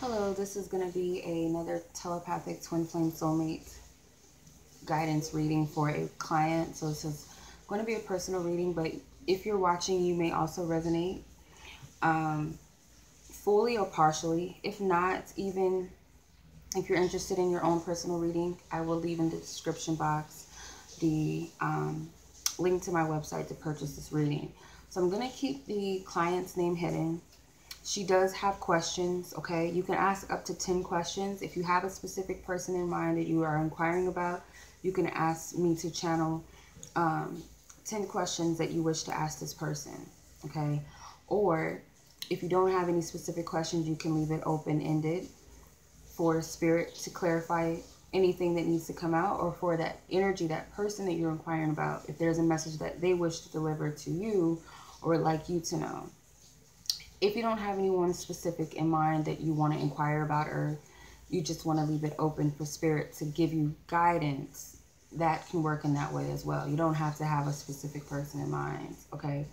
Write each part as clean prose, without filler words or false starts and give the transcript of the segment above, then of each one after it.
Hello, this is going to be another telepathic twin flame soulmate guidance reading for a client. So this is going to be a personal reading, but if you're watching, you may also resonate fully or partially. If not, even if you're interested in your own personal reading, I will leave in the description box the link to my website to purchase this reading. So I'm going to keep the client's name hidden. She does have questions, okay? You can ask up to 10 questions. If you have a specific person in mind that you are inquiring about, you can ask me to channel 10 questions that you wish to ask this person, okay? Or if you don't have any specific questions, you can leave it open-ended for spirit to clarify anything that needs to come out, or for that energy, that person that you're inquiring about, if there's a message that they wish to deliver to you or would like you to know. If you don't have anyone specific in mind that you want to inquire about, or you just want to leave it open for spirit to give you guidance, that can work in that way as well. You don't have to have a specific person in mind, okay?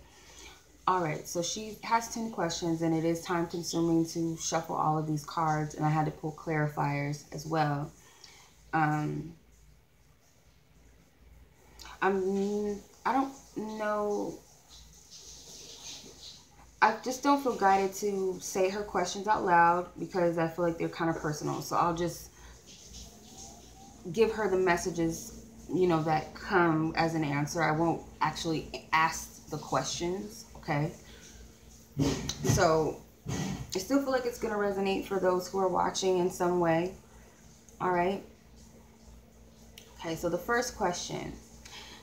All right, so she has 10 questions, and it is time consuming to shuffle all of these cards, and I had to pull clarifiers as well. I don't know. I just don't feel guided to say her questions out loud because I feel like they're kind of personal. So I'll just give her the messages, you know, that come as an answer. I won't actually ask the questions, okay? So I still feel like it's going to resonate for those who are watching in some way. All right? Okay, so the first question.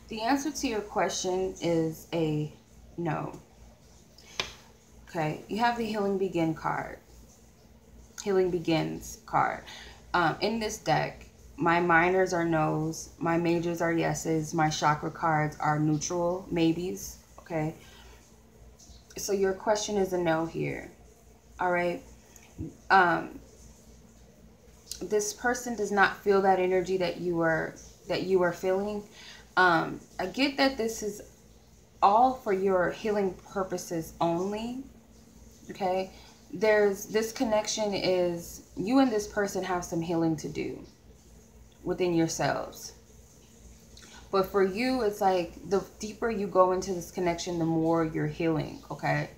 The answer to your question is a no. Okay, you have the Healing Begin card. Healing Begins card. In this deck, my minors are no's, my majors are yeses, my chakra cards are neutral, maybes. Okay, so your question is a no here. All right. This person does not feel that energy that you are feeling. I get that this is all for your healing purposes only. Okay, this connection is you and this person have some healing to do within yourselves. But for you, it's like the deeper you go into this connection, the more you're healing, okay?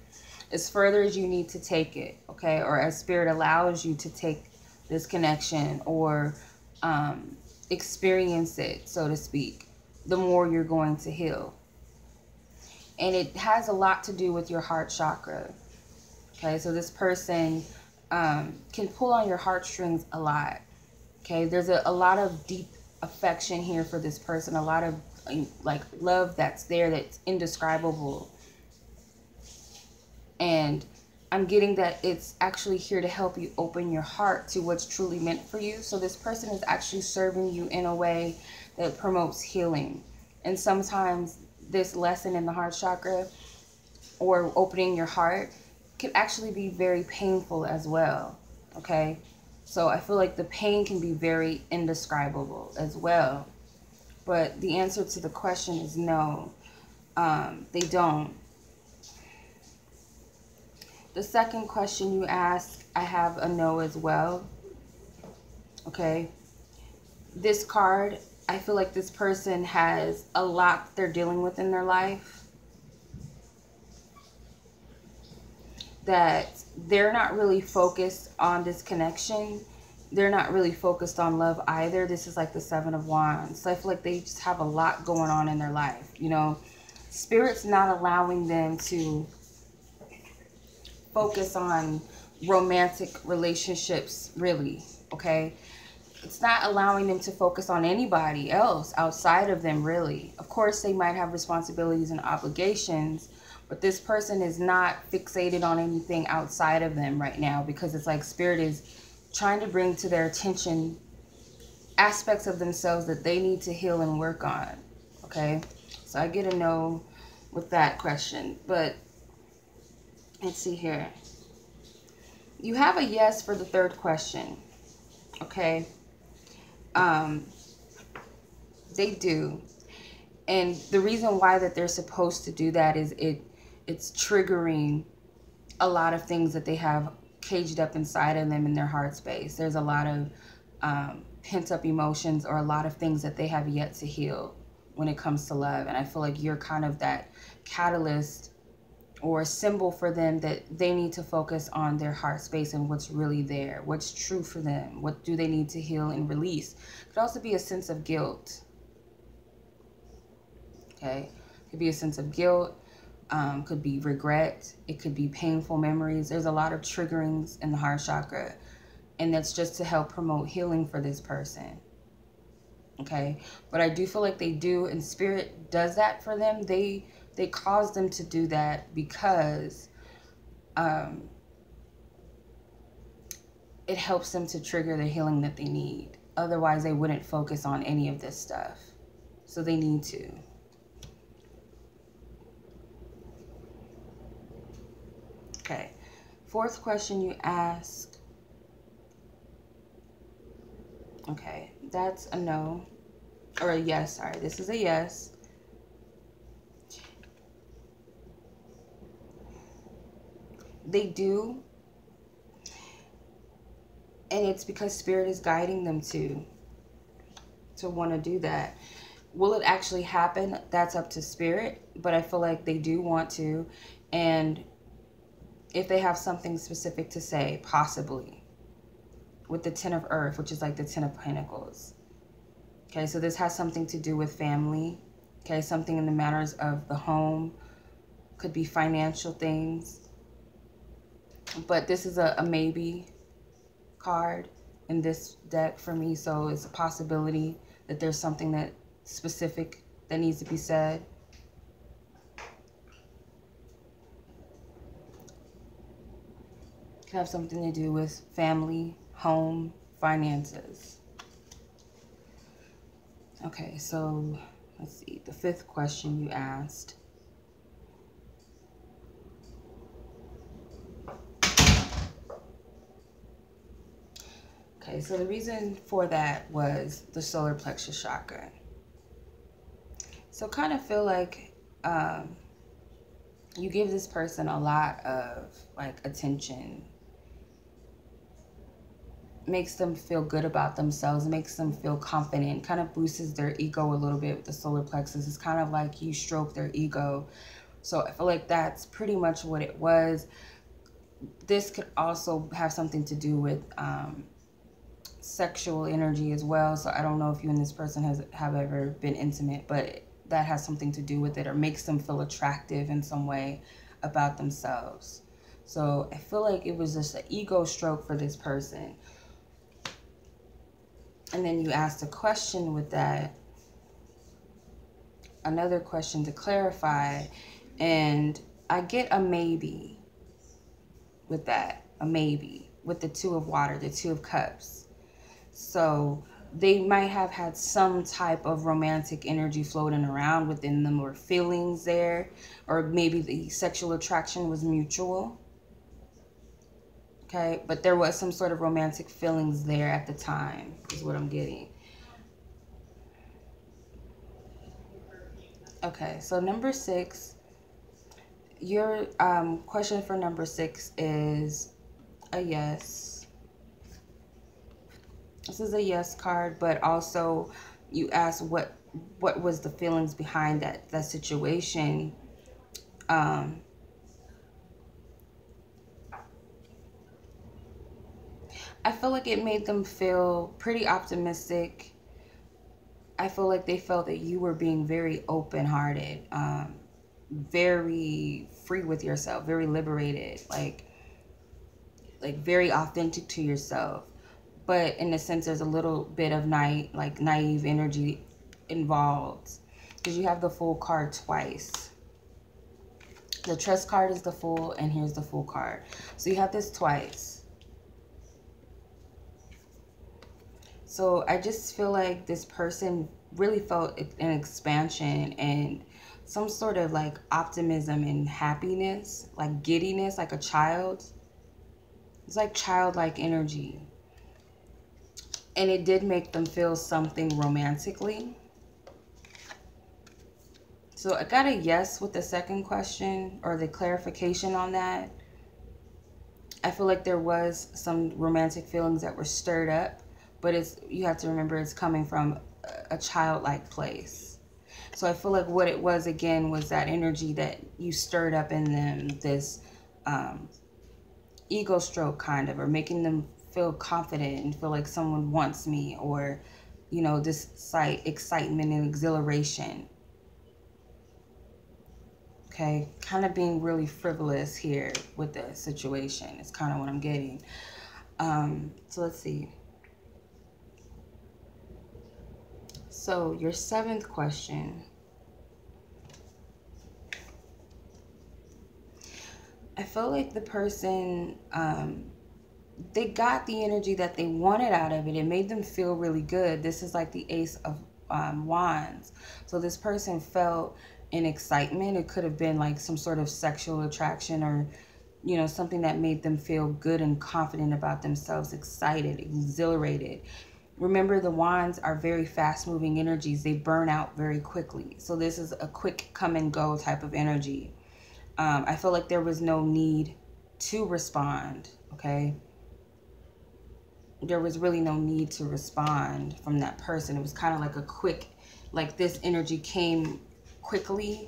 As further as you need to take it, okay? Or as spirit allows you to take this connection or experience it, so to speak, the more you're going to heal. And it has a lot to do with your heart chakra. Okay, so this person can pull on your heartstrings a lot. Okay, there's a lot of deep affection here for this person. A lot of like love that's there that's indescribable. And I'm getting that it's actually here to help you open your heart to what's truly meant for you. So this person is actually serving you in a way that promotes healing. And sometimes this lesson in the heart chakra or opening your heart can actually be very painful as well, okay? So I feel like the pain can be very indescribable as well. But the answer to the question is no, they don't. The second question you asked, I have a no as well, okay? This card, I feel like this person has a lot they're dealing with in their life, that they're not really focused on this connection. They're not really focused on love either. This is like the Seven of Wands. So I feel like they just have a lot going on in their life. You know, Spirit's not allowing them to focus on romantic relationships, really, okay? It's not allowing them to focus on anybody else outside of them, really. Of course, they might have responsibilities and obligations, but this person is not fixated on anything outside of them right now, because it's like Spirit is trying to bring to their attention aspects of themselves that they need to heal and work on, okay? So I get a no with that question, but let's see here. You have a yes for the third question, okay? They do. And the reason why that they're supposed to do that is it's triggering a lot of things that they have caged up inside of them in their heart space. There's a lot of pent up emotions, or a lot of things that they have yet to heal when it comes to love. And I feel like you're kind of that catalyst or symbol for them, that they need to focus on their heart space and what's really there, what's true for them, what do they need to heal and release. It could also be a sense of guilt. Okay, it could be a sense of guilt, could be regret, it could be painful memories. There's a lot of triggerings in the heart chakra, and that's just to help promote healing for this person. Okay, but I do feel like they do, and Spirit does that for them. They cause them to do that because it helps them to trigger the healing that they need. Otherwise, they wouldn't focus on any of this stuff. So they need to. Okay, fourth question you ask. Okay, that's a no, or a yes, sorry. This is a yes. They do, and it's because Spirit is guiding them to want to do that. Will it actually happen? That's up to Spirit, but I feel like they do want to, and if they have something specific to say, possibly, with the Ten of Earth, which is like the Ten of Pentacles. Okay, so this has something to do with family. Okay, something in the matters of the home. Could be financial things. But this is a maybe card in this deck for me. So it's a possibility that there's something that specific that needs to be said. Could have something to do with family, home, finances. Okay, so let's see. The fifth question you asked. Okay, so the reason for that was the solar plexus chakra. So kind of feel like you give this person a lot of like attention. Makes them feel good about themselves, makes them feel confident, kind of boosts their ego a little bit with the solar plexus. It's kind of like you stroke their ego. So I feel like that's pretty much what it was. This could also have something to do with sexual energy as well. So I don't know if you and this person have ever been intimate, but that has something to do with it, or makes them feel attractive in some way about themselves. So I feel like it was just an ego stroke for this person. And then you asked a question with that, another question to clarify, and I get a maybe with that, a maybe with the Two of Water, the Two of Cups. So they might have had some type of romantic energy floating around within them, or feelings there, or maybe the sexual attraction was mutual. Okay, but there was some sort of romantic feelings there at the time, is what I'm getting. Okay, so number 6, your question for number 6 is a yes. This is a yes card, but also you asked what was the feelings behind that situation. I feel like it made them feel pretty optimistic. I feel like they felt that you were being very open-hearted, very free with yourself, very liberated, like very authentic to yourself. But in a sense, there's a little bit of naive energy involved, because you have the Fool card twice. The Trust card is the Fool, and here's the Fool card. So you have this twice. So I just feel like this person really felt an expansion and some sort of like optimism and happiness, like giddiness, like a child. It's like childlike energy. And it did make them feel something romantically. So I got a yes with the second question, or the clarification on that. I feel like there was some romantic feelings that were stirred up, but you have to remember it's coming from a childlike place. So I feel like what it was again was that energy that you stirred up in them, this ego stroke kind of, or making them feel confident and feel like someone wants me, or, you know, this excitement and exhilaration. Okay, kind of being really frivolous here with the situation is kind of what I'm getting. So let's see. So your 7th question. I feel like the person, they got the energy that they wanted out of it. It made them feel really good. This is like the Ace of Wands. So this person felt an excitement. It could have been like some sort of sexual attraction, or, you know, something that made them feel good and confident about themselves, excited, exhilarated. Remember, the wands are very fast moving energies. They burn out very quickly. So this is a quick come and go type of energy. I feel like there was no need to respond, okay? There was really no need to respond from that person. It was kind of like a quick, like this energy came quickly,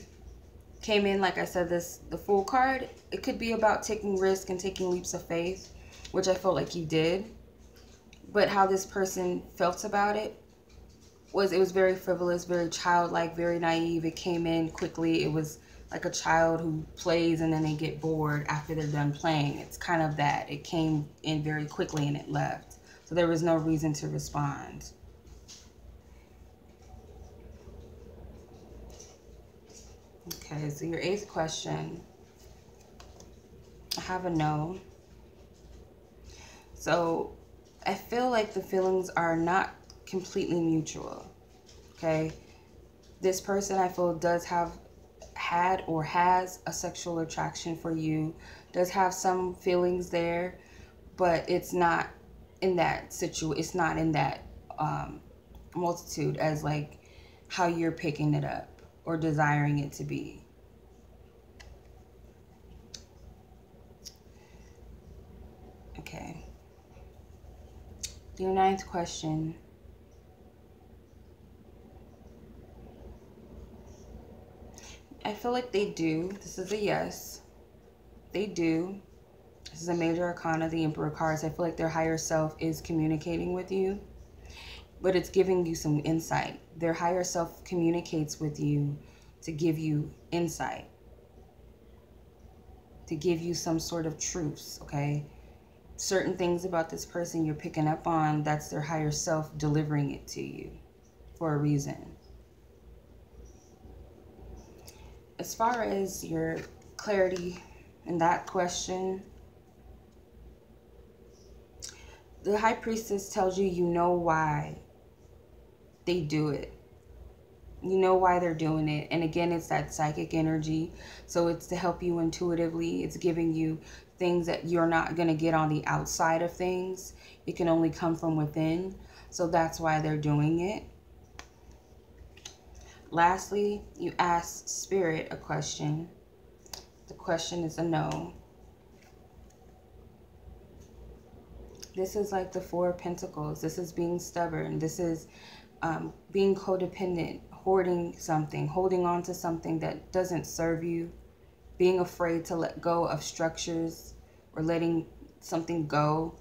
came in, like I said, the Fool card. It could be about taking risk and taking leaps of faith, which I felt like you did. But how this person felt about it was very frivolous, very childlike, very naive. It came in quickly. It was like a child who plays and then they get bored after they're done playing. It's kind of that. It came in very quickly and it left. So there was no reason to respond. Okay, so your 8th question. I have a no. So I feel like the feelings are not completely mutual. Okay, this person I feel does have had or has a sexual attraction for you, does have some feelings there, but it's not in that it's not in that multitude as like how you're picking it up or desiring it to be. Okay, your 9th question. I feel like they do. This is a yes. They do. This is a major arcana, the Emperor cards. I feel like their higher self is communicating with you, but it's giving you some insight. Their higher self communicates with you to give you insight, to give you some sort of truths, okay? Certain things about this person you're picking up on, that's their higher self delivering it to you for a reason. As far as your clarity in that question, the High Priestess tells you, you know why they do it. You know why they're doing it. And again, it's that psychic energy. So it's to help you intuitively. It's giving you things that you're not going to get on the outside of things. It can only come from within. So that's why they're doing it. Lastly, you ask Spirit a question. The question is a no. This is like the Four of Pentacles. This is being stubborn. This is being codependent, hoarding something, holding on to something that doesn't serve you, being afraid to let go of structures or letting something go.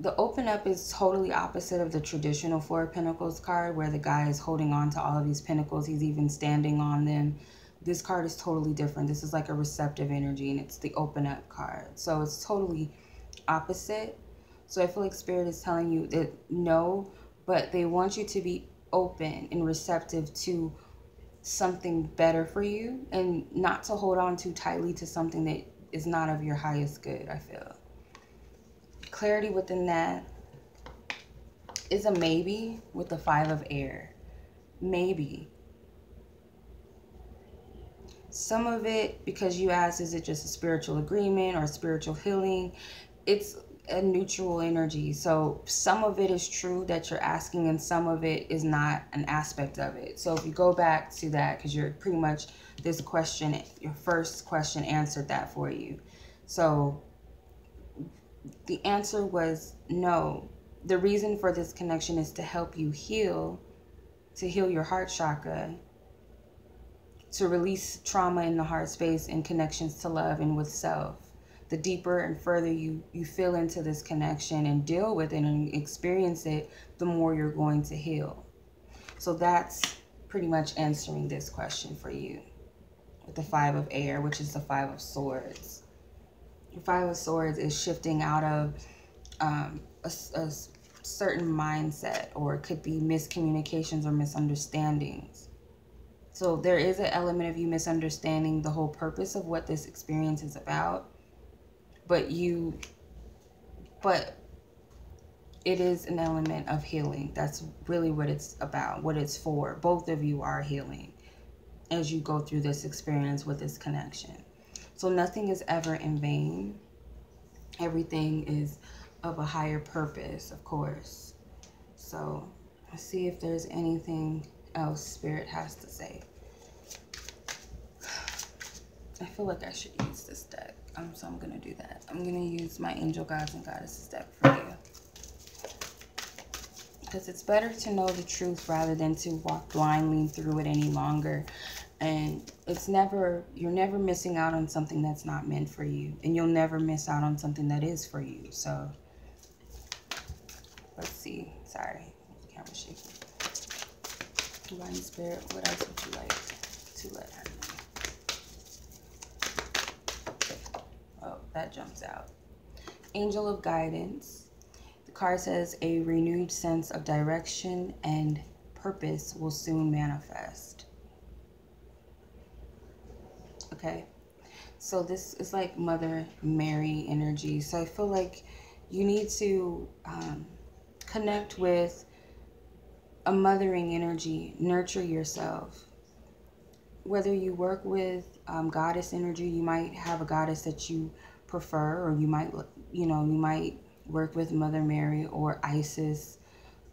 The open up is totally opposite of the traditional Four of Pentacles card, where the guy is holding on to all of these pentacles. He's even standing on them. This card is totally different. This is like a receptive energy, and it's the open up card. So it's totally opposite. So I feel like Spirit is telling you that no, but they want you to be open and receptive to something better for you, and not to hold on too tightly to something that is not of your highest good, I feel. Clarity within that is a maybe with the Five of Air. Maybe. Some of it, because you asked, is it just a spiritual agreement or spiritual healing? It's a neutral energy. So some of it is true that you're asking, and some of it is not an aspect of it. So if you go back to that, because you're pretty much, this question, your first question answered that for you. So the answer was no. The reason for this connection is to help you heal, to heal your heart chakra, to release trauma in the heart space and connections to love and with self. The deeper and further you feel into this connection and deal with it and experience it, the more you're going to heal. So that's pretty much answering this question for you with the 5 of air, which is the 5 of swords. The 5 of swords is shifting out of a certain mindset, or it could be miscommunications or misunderstandings. So there is an element of you misunderstanding the whole purpose of what this experience is about. But it is an element of healing. That's really what it's about, what it's for. Both of you are healing as you go through this experience with this connection. So nothing is ever in vain. Everything is of a higher purpose, of course. So let's see if there's anything else Spirit has to say. I feel like I should use this deck. So I'm going to do that. I'm going to use my Angel Gods and Goddesses deck for you. Because it's better to know the truth rather than to walk blindly through it any longer. And you're never missing out on something that's not meant for you. And you'll never miss out on something that is for you. So, let's see. Sorry, the camera's shaking. Divine Spirit, what else would you like to let her know? Oh, that jumps out. Angel of Guidance. The card says a renewed sense of direction and purpose will soon manifest. Okay. So this is like Mother Mary energy. So I feel like you need to connect with a mothering energy. Nurture yourself. Whether you work with goddess energy, you might have a goddess that you prefer, or you might work with Mother Mary or Isis.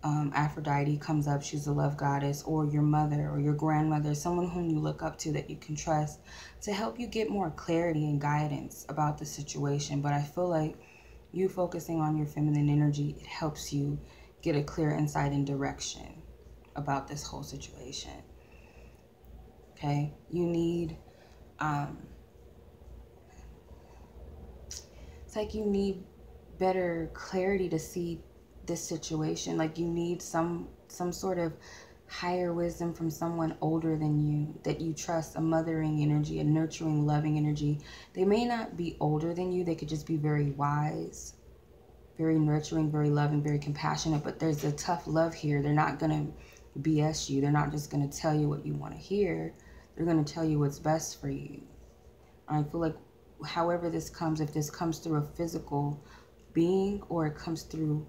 Aphrodite comes up, she's a love goddess, or your mother or your grandmother, someone whom you look up to that you can trust to help you get more clarity and guidance about the situation. But I feel like you focusing on your feminine energy, it helps you get a clear insight and direction about this whole situation. Okay, you need, it's like you need better clarity to see this situation. Like you need some sort of higher wisdom from someone older than you that you trust, a mothering energy, a nurturing, loving energy. They may not be older than you. They could just be very wise, very nurturing, very loving, very compassionate. But there's a tough love here. They're not going to BS you. They're not just going to tell you what you want to hear. They're going to tell you what's best for you. I feel like however this comes, if this comes through a physical being, or it comes through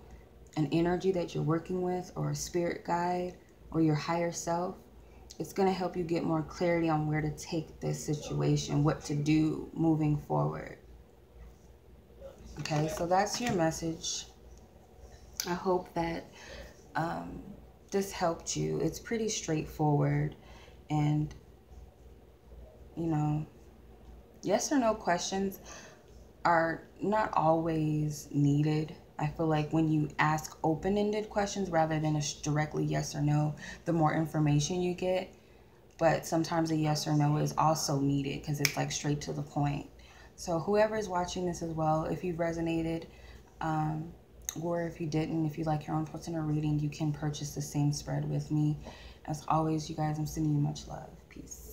an energy that you're working with, or a spirit guide, or your higher self, it's going to help you get more clarity on where to take this situation, what to do moving forward. Okay, so that's your message. I hope that this helped you. It's pretty straightforward, and yes or no questions are not always needed. I feel like when you ask open-ended questions rather than a directly yes or no, the more information you get. But sometimes a yes or no is also needed because it's like straight to the point. So whoever is watching this as well, if you resonated, or if you didn't, if you like your own personal reading, you can purchase the same spread with me. As always, you guys, I'm sending you much love. Peace.